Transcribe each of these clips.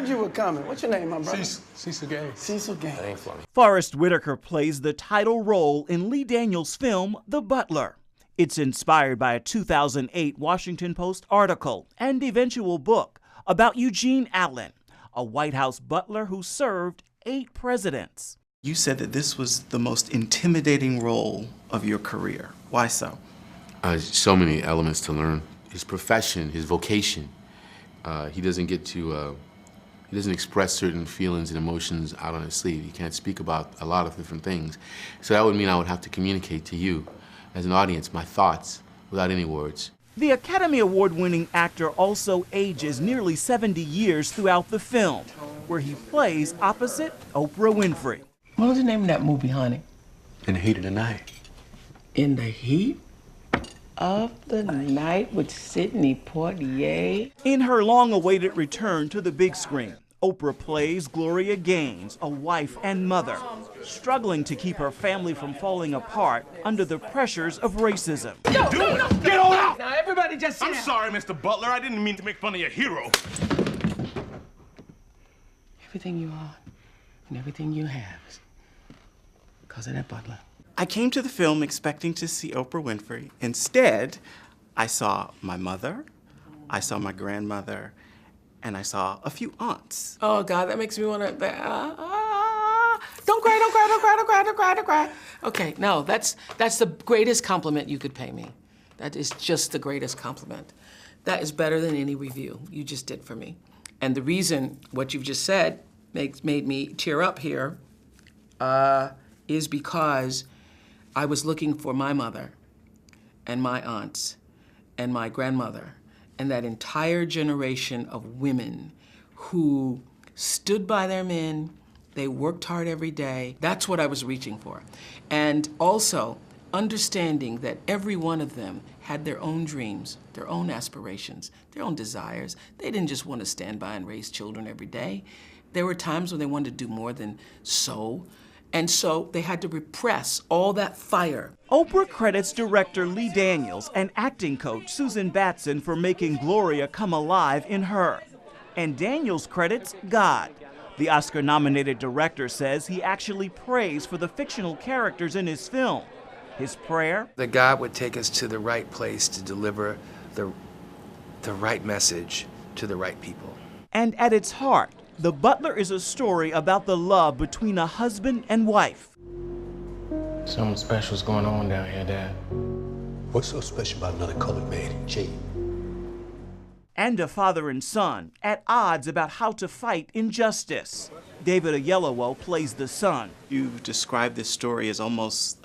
heard you were coming. What's your name, my brother? Cecil Gaines. Cecil Gaines. That ain't funny. Forrest Whitaker plays the title role in Lee Daniels' film, The Butler. It's inspired by a 2008 Washington Post article and eventual book about Eugene Allen, a White House butler who served 8 presidents. You said that this was the most intimidating role of your career. Why so? So many elements to learn. His profession, his vocation. He doesn't express certain feelings and emotions out on his sleeve. He can't speak about a lot of different things. So that would mean I would have to communicate to you, as an audience, my thoughts without any words. The Academy Award-winning actor also ages nearly 70 years throughout the film, where he plays opposite Oprah Winfrey. What was the name of that movie, honey? In the Heat of the Night. In the Heat of the Night with Sidney Poitier. In her long-awaited return to the big screen, Oprah plays Gloria Gaines, a wife and mother, struggling to keep her family from falling apart under the pressures of racism. Get on out! Now everybody just sit I'm down. sorry, Mr. Butler. I didn't mean to make fun of your hero. Everything you are and everything you have is because of that butler. I came to the film expecting to see Oprah Winfrey. Instead, I saw my mother, I saw my grandmother, and I saw a few aunts. Oh, God, that makes me want to... don't cry, don't cry, don't cry, don't cry, don't cry, don't cry. Okay, no, that's the greatest compliment you could pay me. That is just the greatest compliment. That is better than any review you just did for me. And the reason what you've just said made me tear up here is because I was looking for my mother and my aunts and my grandmother and that entire generation of women who stood by their men, they worked hard every day. That's what I was reaching for. And also understanding that every one of them had their own dreams, their own aspirations, their own desires. They didn't just want to stand by and raise children every day. There were times when they wanted to do more than so. And so they had to repress all that fire. Oprah credits director Lee Daniels and acting coach Susan Batson for making Gloria come alive in her. And Daniels credits God. The Oscar-nominated director says he actually prays for the fictional characters in his film. His prayer? That God would take us to the right place to deliver the right message to the right people. And at its heart, The Butler is a story about the love between a husband and wife. Something special's going on down here, Dad. What's so special about another colored man in jail? And a father and son at odds about how to fight injustice. David Oyelowo plays the son. You've described this story as almost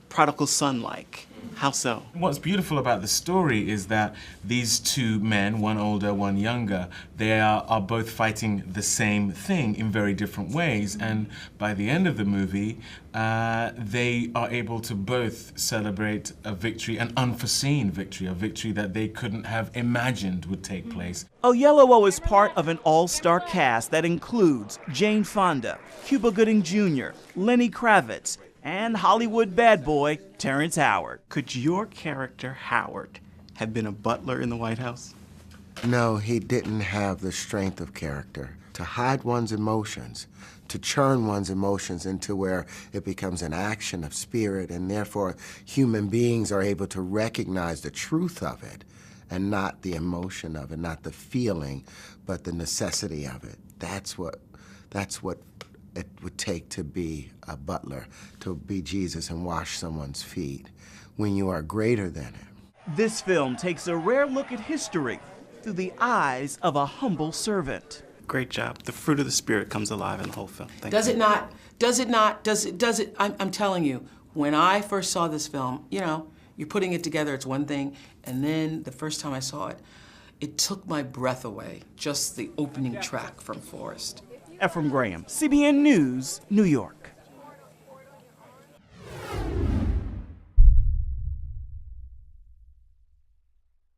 prodigal son-like. How so? What's beautiful about the story is that these two men, one older, one younger, they are both fighting the same thing in very different ways. And by the end of the movie, they are able to both celebrate a victory, an unforeseen victory, a victory that they couldn't have imagined would take place. Oyelowo is part of an all-star cast that includes Jane Fonda, Cuba Gooding Jr., Lenny Kravitz, and Hollywood bad boy Terrence Howard. Could your character, Howard, have been a butler in the White House? No, he didn't have the strength of character to hide one's emotions, to churn one's emotions into where it becomes an action of spirit, and therefore human beings are able to recognize the truth of it and not the emotion of it, not the feeling, but the necessity of it. That's what it would take to be a butler, to be Jesus and wash someone's feet when you are greater than him. This film takes a rare look at history through the eyes of a humble servant. Great job. The fruit of the Spirit comes alive in the whole film. Thank Does you. it not? Does it not? Does it? I'm telling you, when I first saw this film, you know, you're putting it together, it's one thing, and then the first time I saw it, it took my breath away, just the opening track from Forrest. Ephraim Graham, CBN News, New York.